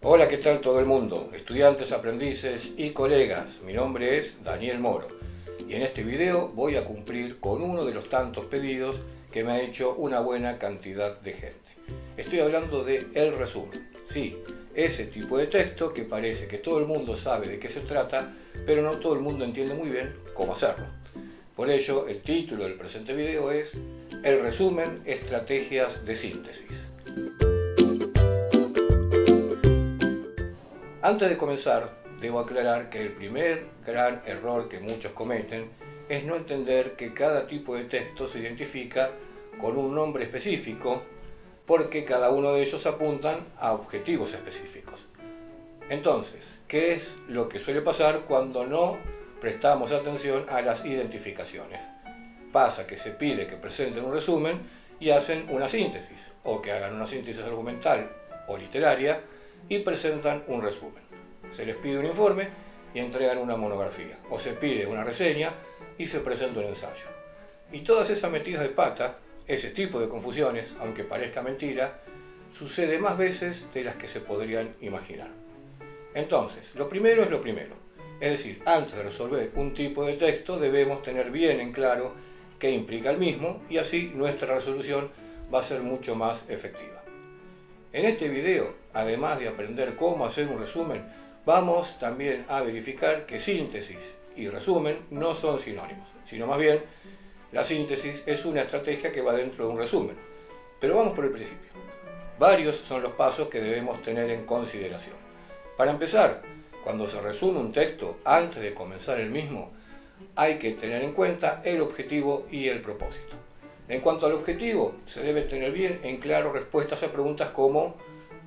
Hola, ¿qué tal todo el mundo? Estudiantes, aprendices y colegas. Mi nombre es Daniel Moro y en este video voy a cumplir con uno de los tantos pedidos que me ha hecho una buena cantidad de gente. Estoy hablando de el resumen. Sí, ese tipo de texto que parece que todo el mundo sabe de qué se trata, pero no todo el mundo entiende muy bien cómo hacerlo. Por ello, el título del presente video es El resumen, estrategias de síntesis. Antes de comenzar, debo aclarar que el primer gran error que muchos cometen es no entender que cada tipo de texto se identifica con un nombre específico porque cada uno de ellos apuntan a objetivos específicos. Entonces, ¿qué es lo que suele pasar cuando no prestamos atención a las identificaciones? Pasa que se pide que presenten un resumen y hacen una síntesis, o que hagan una síntesis argumental o literaria y presentan un resumen. Se les pide un informe y entregan una monografía, o se pide una reseña y se presenta un ensayo. Y todas esas metidas de pata, ese tipo de confusiones, aunque parezca mentira, sucede más veces de las que se podrían imaginar. Entonces, lo primero es lo primero. Es decir, antes de resolver un tipo de texto debemos tener bien en claro qué implica el mismo y así nuestra resolución va a ser mucho más efectiva. En este video, además de aprender cómo hacer un resumen, vamos también a verificar que síntesis y resumen no son sinónimos, sino más bien la síntesis es una estrategia que va dentro de un resumen. Pero vamos por el principio. Varios son los pasos que debemos tener en consideración. Para empezar, cuando se resume un texto antes de comenzar el mismo, hay que tener en cuenta el objetivo y el propósito. En cuanto al objetivo, se debe tener bien en claro respuestas a preguntas como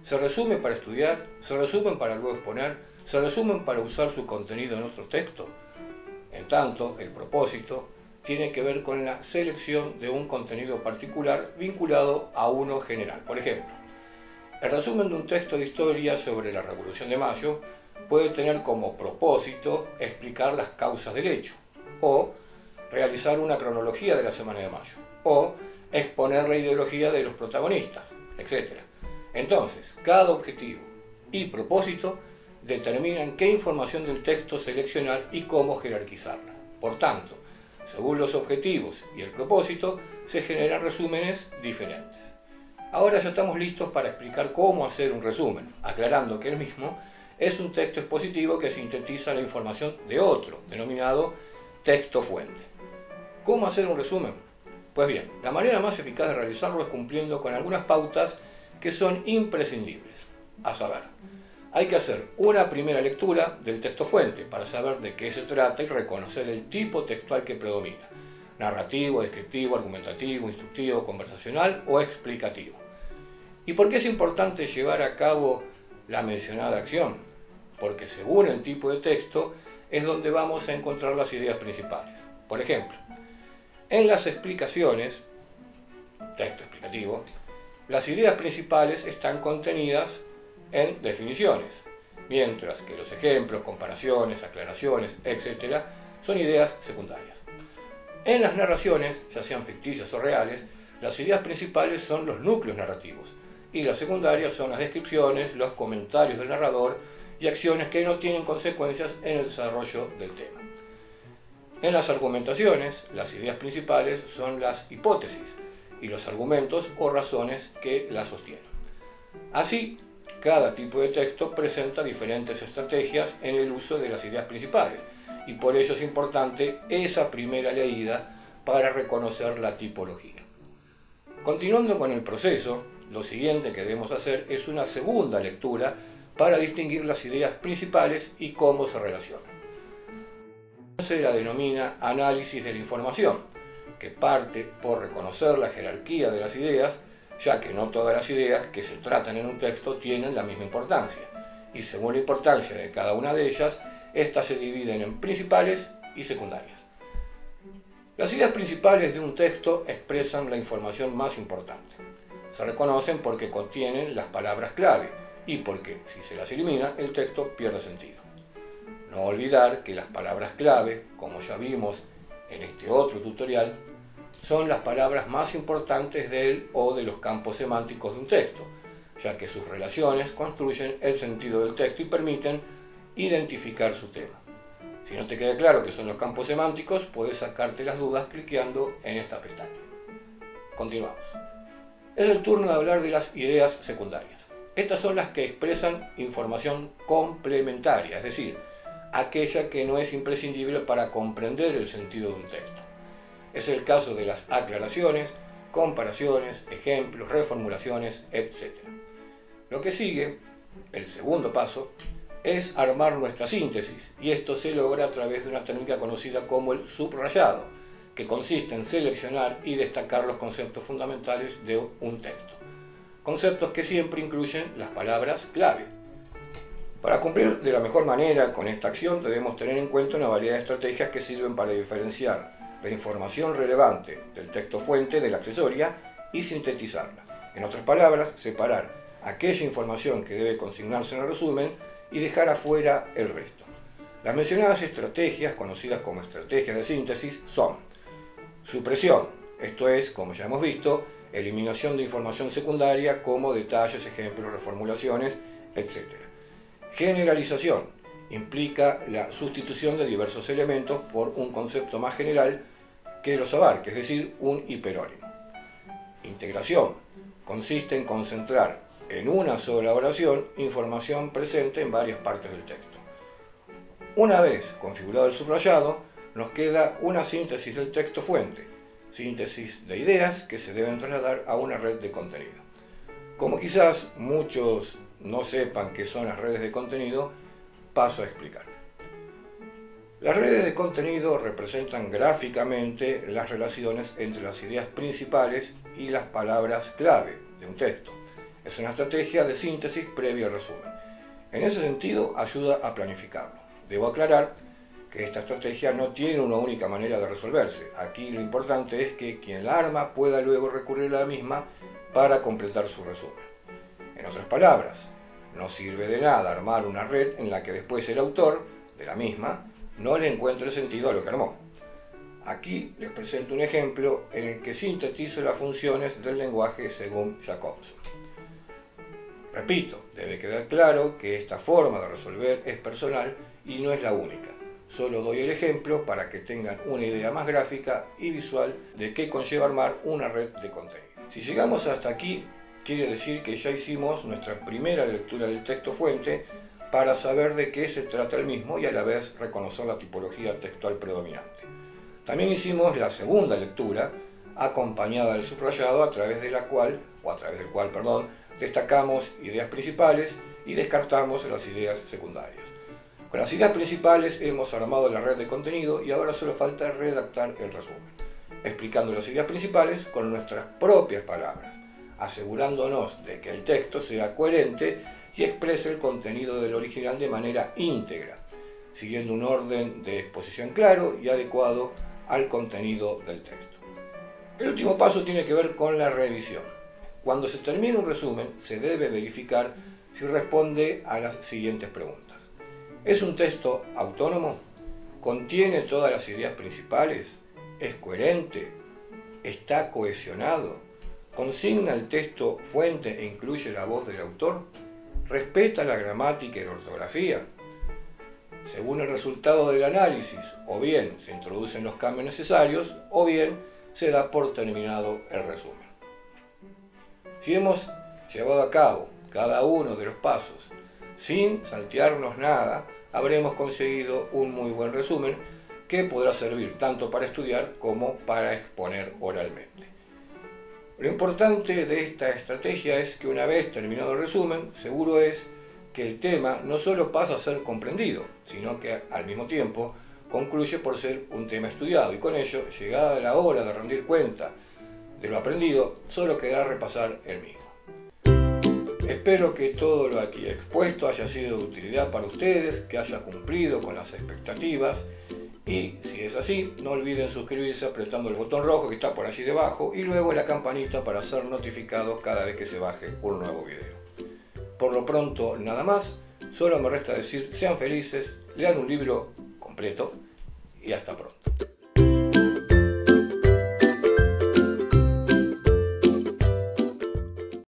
¿se resume para estudiar? ¿Se resumen para luego exponer? ¿Se resumen para usar su contenido en otro texto? En tanto, el propósito tiene que ver con la selección de un contenido particular vinculado a uno general. Por ejemplo, el resumen de un texto de historia sobre la Revolución de Mayo puede tener como propósito explicar las causas del hecho, o realizar una cronología de la Semana de Mayo, o exponer la ideología de los protagonistas, etc. Entonces, cada objetivo y propósito determinan qué información del texto seleccionar y cómo jerarquizarla. Por tanto, según los objetivos y el propósito, se generan resúmenes diferentes. Ahora ya estamos listos para explicar cómo hacer un resumen, aclarando que el mismo es un texto expositivo que sintetiza la información de otro, denominado texto fuente. ¿Cómo hacer un resumen? Pues bien, la manera más eficaz de realizarlo es cumpliendo con algunas pautas que son imprescindibles. A saber, hay que hacer una primera lectura del texto fuente para saber de qué se trata y reconocer el tipo textual que predomina: narrativo, descriptivo, argumentativo, instructivo, conversacional o explicativo. ¿Y por qué es importante llevar a cabo la mencionada acción? Porque según el tipo de texto es donde vamos a encontrar las ideas principales. Por ejemplo, en las explicaciones, texto explicativo, las ideas principales están contenidas en definiciones, mientras que los ejemplos, comparaciones, aclaraciones, etc. son ideas secundarias. En las narraciones, ya sean ficticias o reales, las ideas principales son los núcleos narrativos y las secundarias son las descripciones, los comentarios del narrador y acciones que no tienen consecuencias en el desarrollo del tema. En las argumentaciones, las ideas principales son las hipótesis y los argumentos o razones que las sostienen. Así, cada tipo de texto presenta diferentes estrategias en el uso de las ideas principales y por ello es importante esa primera leída para reconocer la tipología. Continuando con el proceso, lo siguiente que debemos hacer es una segunda lectura para distinguir las ideas principales y cómo se relacionan. Se la denomina análisis de la información, que parte por reconocer la jerarquía de las ideas, ya que no todas las ideas que se tratan en un texto tienen la misma importancia, y según la importancia de cada una de ellas, estas se dividen en principales y secundarias. Las ideas principales de un texto expresan la información más importante. Se reconocen porque contienen las palabras clave y porque, si se las elimina, el texto pierde sentido. No olvidar que las palabras clave, como ya vimos en este otro tutorial, son las palabras más importantes del o de los campos semánticos de un texto, ya que sus relaciones construyen el sentido del texto y permiten identificar su tema. Si no te queda claro qué son los campos semánticos, puedes sacarte las dudas cliqueando en esta pestaña. Continuamos. Es el turno de hablar de las ideas secundarias. Estas son las que expresan información complementaria, es decir, aquella que no es imprescindible para comprender el sentido de un texto. Es el caso de las aclaraciones, comparaciones, ejemplos, reformulaciones, etc. Lo que sigue, el segundo paso, es armar nuestra síntesis, y esto se logra a través de una técnica conocida como el subrayado, que consiste en seleccionar y destacar los conceptos fundamentales de un texto. Conceptos que siempre incluyen las palabras clave. Para cumplir de la mejor manera con esta acción debemos tener en cuenta una variedad de estrategias que sirven para diferenciar la información relevante del texto fuente de la accesoria y sintetizarla. En otras palabras, separar aquella información que debe consignarse en el resumen y dejar afuera el resto. Las mencionadas estrategias, conocidas como estrategias de síntesis, son supresión, esto es, como ya hemos visto, eliminación de información secundaria como detalles, ejemplos, reformulaciones, etc. Generalización implica la sustitución de diversos elementos por un concepto más general que los abarque, es decir, un hiperónimo. Integración consiste en concentrar en una sola oración información presente en varias partes del texto. Una vez configurado el subrayado, nos queda una síntesis del texto fuente, síntesis de ideas que se deben trasladar a una red de contenido. Como quizás muchos no sepan qué son las redes de contenido, paso a explicar. Las redes de contenido representan gráficamente las relaciones entre las ideas principales y las palabras clave de un texto. Es una estrategia de síntesis previa al resumen. En ese sentido, ayuda a planificarlo. Debo aclarar que esta estrategia no tiene una única manera de resolverse. Aquí lo importante es que quien la arma pueda luego recurrir a la misma para completar su resumen. En otras palabras, no sirve de nada armar una red en la que después el autor de la misma no le encuentre sentido a lo que armó. Aquí les presento un ejemplo en el que sintetizo las funciones del lenguaje según Jacobson. Repito, debe quedar claro que esta forma de resolver es personal y no es la única. Solo doy el ejemplo para que tengan una idea más gráfica y visual de qué conlleva armar una red de contenido. Si llegamos hasta aquí, quiere decir que ya hicimos nuestra primera lectura del texto fuente para saber de qué se trata el mismo y a la vez reconocer la tipología textual predominante. También hicimos la segunda lectura, acompañada del subrayado, a través del cual destacamos ideas principales y descartamos las ideas secundarias. Con las ideas principales hemos armado la red de contenido y ahora solo falta redactar el resumen, explicando las ideas principales con nuestras propias palabras, asegurándonos de que el texto sea coherente y exprese el contenido del original de manera íntegra, siguiendo un orden de exposición claro y adecuado al contenido del texto. El último paso tiene que ver con la revisión. Cuando se termina un resumen, se debe verificar si responde a las siguientes preguntas. ¿Es un texto autónomo? ¿Contiene todas las ideas principales? ¿Es coherente? ¿Está cohesionado? ¿Consigna el texto fuente e incluye la voz del autor? ¿Respeta la gramática y la ortografía? Según el resultado del análisis, o bien se introducen los cambios necesarios, o bien se da por terminado el resumen. Si hemos llevado a cabo cada uno de los pasos sin saltearnos nada, habremos conseguido un muy buen resumen que podrá servir tanto para estudiar como para exponer oralmente. Lo importante de esta estrategia es que una vez terminado el resumen, seguro es que el tema no solo pasa a ser comprendido, sino que al mismo tiempo concluye por ser un tema estudiado y con ello, llegada la hora de rendir cuenta de lo aprendido, solo quedará repasar el mismo. Espero que todo lo aquí expuesto haya sido de utilidad para ustedes, que haya cumplido con las expectativas y si es así, no olviden suscribirse apretando el botón rojo que está por allí debajo y luego la campanita para ser notificados cada vez que se baje un nuevo video. Por lo pronto, nada más, solo me resta decir sean felices, lean un libro completo y hasta pronto.